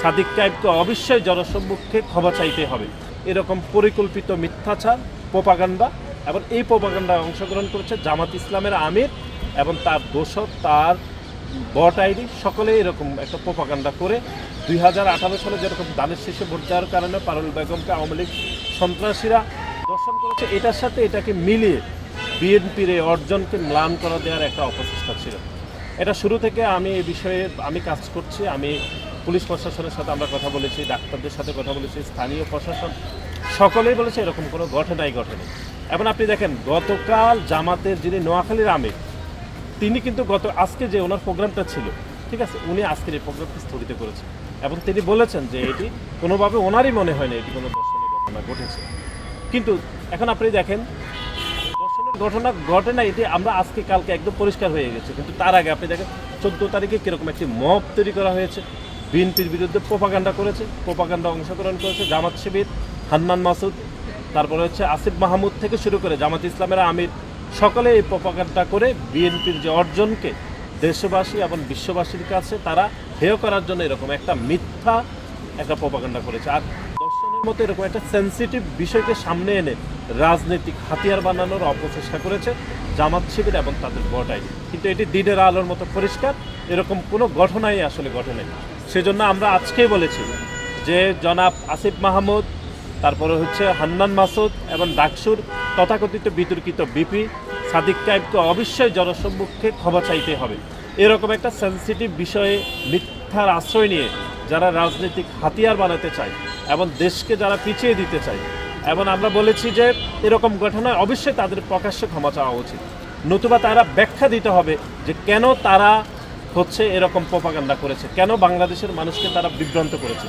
সাদিক কায়েমকে অবশ্যই জনসম্মুখে ক্ষমা চাইতে হবে। এরকম পরিকল্পিত মিথ্যাচার, প্রোপাগান্ডা, এবং এই প্রোপাগান্ডায় অংশগ্রহণ করেছে জামাত ইসলামের আমির এবং তার দোসর, তার বট আইডি, সকলে এরকম একটা প্রোপাগান্ডা করে 2018 সালে যেরকম দানের শেষে ভোট দেওয়ার কারণে পারুল বেগমকে আওয়ামী লীগ সন্ত্রাসীরা দর্শন করেছে, এটার সাথে এটাকে মিলিয়ে বিএনপির এই অর্জনকে ম্লান করা দেওয়ার একটা অপচেষ্টা ছিল। এটা শুরু থেকে আমি এই বিষয়ে কাজ করছি। আমি পুলিশ প্রশাসনের সাথে আমরা কথা বলেছি, ডাক্তারদের সাথে কথা বলেছি, স্থানীয় প্রশাসন সকলেই বলেছে এরকম কোনো ঘটনাই ঘটেনি। এবং আপনি দেখেন গতকাল জামাতের যিনি নোয়াখালীর আমির, তিনি কিন্তু আজকে যে ওনার প্রোগ্রামটা ছিল, ঠিক আছে, উনি আজকের এই প্রোগ্রামটি স্থগিত করেছেন এবং তিনি বলেছেন যে এটি কোনোভাবে ওনারই মনে হয় না এটি কোনো দর্শনের ঘটনা ঘটেছে। কিন্তু এখন আপনি দেখেন দর্শনের ঘটনা ঘটে না, এটি আমরা আজকে কালকে একদম পরিষ্কার হয়ে গেছে। কিন্তু তার আগে আপনি দেখেন 14 তারিখে কীরকম একটি মব তৈরি করা হয়েছে, বিএনপির বিরুদ্ধে প্রোপাগান্ডা করেছে, প্রোপাগান্ডা অংশগ্রহণ করেছে জামাত শিবির, হান্নান মাসুদ, তারপরে হচ্ছে আসিফ মাহমুদ থেকে শুরু করে জামাত ইসলামের আমির, সকলে এই প্রোপাগান্ডা করে বিএনপির যে অর্জনকে দেশবাসী এবং বিশ্ববাসীর কাছে তারা হেয় করার জন্য এরকম একটা মিথ্যা একটা প্রোপাগান্ডা করেছে। আর দর্শনের মতো এরকম একটা সেন্সিটিভ বিষয়কে সামনে এনে রাজনৈতিক হাতিয়ার বানানোর অপচেষ্টা করেছে জামাত শিবির এবং তাদের বট আইডি। কিন্তু এটি দিনের আলোর মতো পরিষ্কার, এরকম কোনো ঘটনাই আসলে ঘটে নাই। সেজন্য আমরা আজকেই বলেছি যে জনাব আসিফ মাহমুদ, তারপরে হচ্ছে হান্নান মাসুদ এবং ডাকসুর তথাকথিত বিতর্কিত বিপি সাদিক কায়েমকে অবশ্যই জনসম্মুখে ক্ষমা চাইতে হবে। এরকম একটা সেন্সিটিভ বিষয়ে মিথ্যার আশ্রয় নিয়ে যারা রাজনৈতিক হাতিয়ার বানাতে চায় এবং দেশকে যারা পিছিয়ে দিতে চায়, এবং আমরা বলেছি যে এরকম ঘটনায় অবশ্যই তাদের প্রকাশ্যে ক্ষমা চাওয়া উচিত, নতুবা তারা ব্যাখ্যা দিতে হবে যে কেন তারা হচ্ছে এরকম প্রোপাগান্ডা করেছে, কেন বাংলাদেশের মানুষকে তারা বিভ্রান্ত করেছে।